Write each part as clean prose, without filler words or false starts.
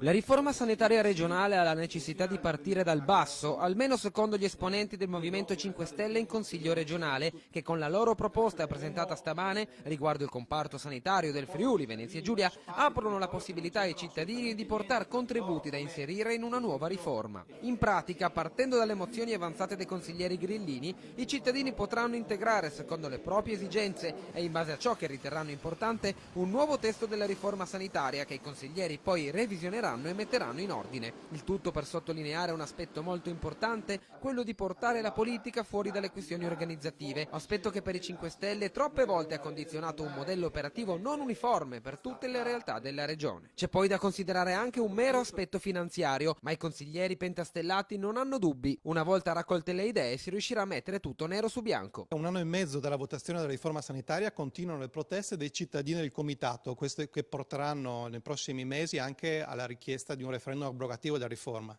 La riforma sanitaria regionale ha la necessità di partire dal basso, almeno secondo gli esponenti del Movimento 5 Stelle in Consiglio regionale, che con la loro proposta presentata stamane riguardo il comparto sanitario del Friuli, Venezia Giulia, aprono la possibilità ai cittadini di portare contributi da inserire in una nuova riforma. In pratica, partendo dalle mozioni avanzate dai consiglieri grillini, i cittadini potranno integrare, secondo le proprie esigenze e in base a ciò che riterranno importante, un nuovo testo della riforma sanitaria che i consiglieri poi revisioneranno e metteranno in ordine. Il tutto per sottolineare un aspetto molto importante, quello di portare la politica fuori dalle questioni organizzative, aspetto che per i 5 Stelle troppe volte ha condizionato un modello operativo non uniforme per tutte le realtà della regione. C'è poi da considerare anche un mero aspetto finanziario, ma i consiglieri pentastellati non hanno dubbi. Una volta raccolte le idee si riuscirà a mettere tutto nero su bianco. Un anno e mezzo dalla votazione della riforma sanitaria continuano le proteste dei cittadini del comitato, queste che porteranno nei prossimi mesi anche alla richiesta di un referendum abrogativo della riforma.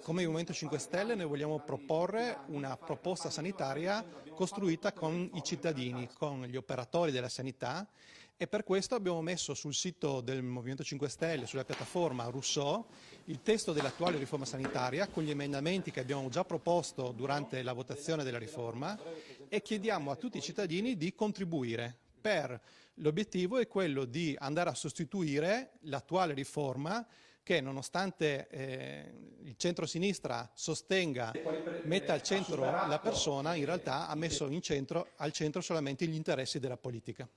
Come Movimento 5 Stelle noi vogliamo proporre una proposta sanitaria costruita con i cittadini, con gli operatori della sanità, e per questo abbiamo messo sul sito del Movimento 5 Stelle, sulla piattaforma Rousseau, il testo dell'attuale riforma sanitaria con gli emendamenti che abbiamo già proposto durante la votazione della riforma, e chiediamo a tutti i cittadini di contribuire. L'obiettivo è quello di andare a sostituire l'attuale riforma che, nonostante il centro-sinistra sostenga, metta al centro la persona, in realtà ha messo al centro solamente gli interessi della politica.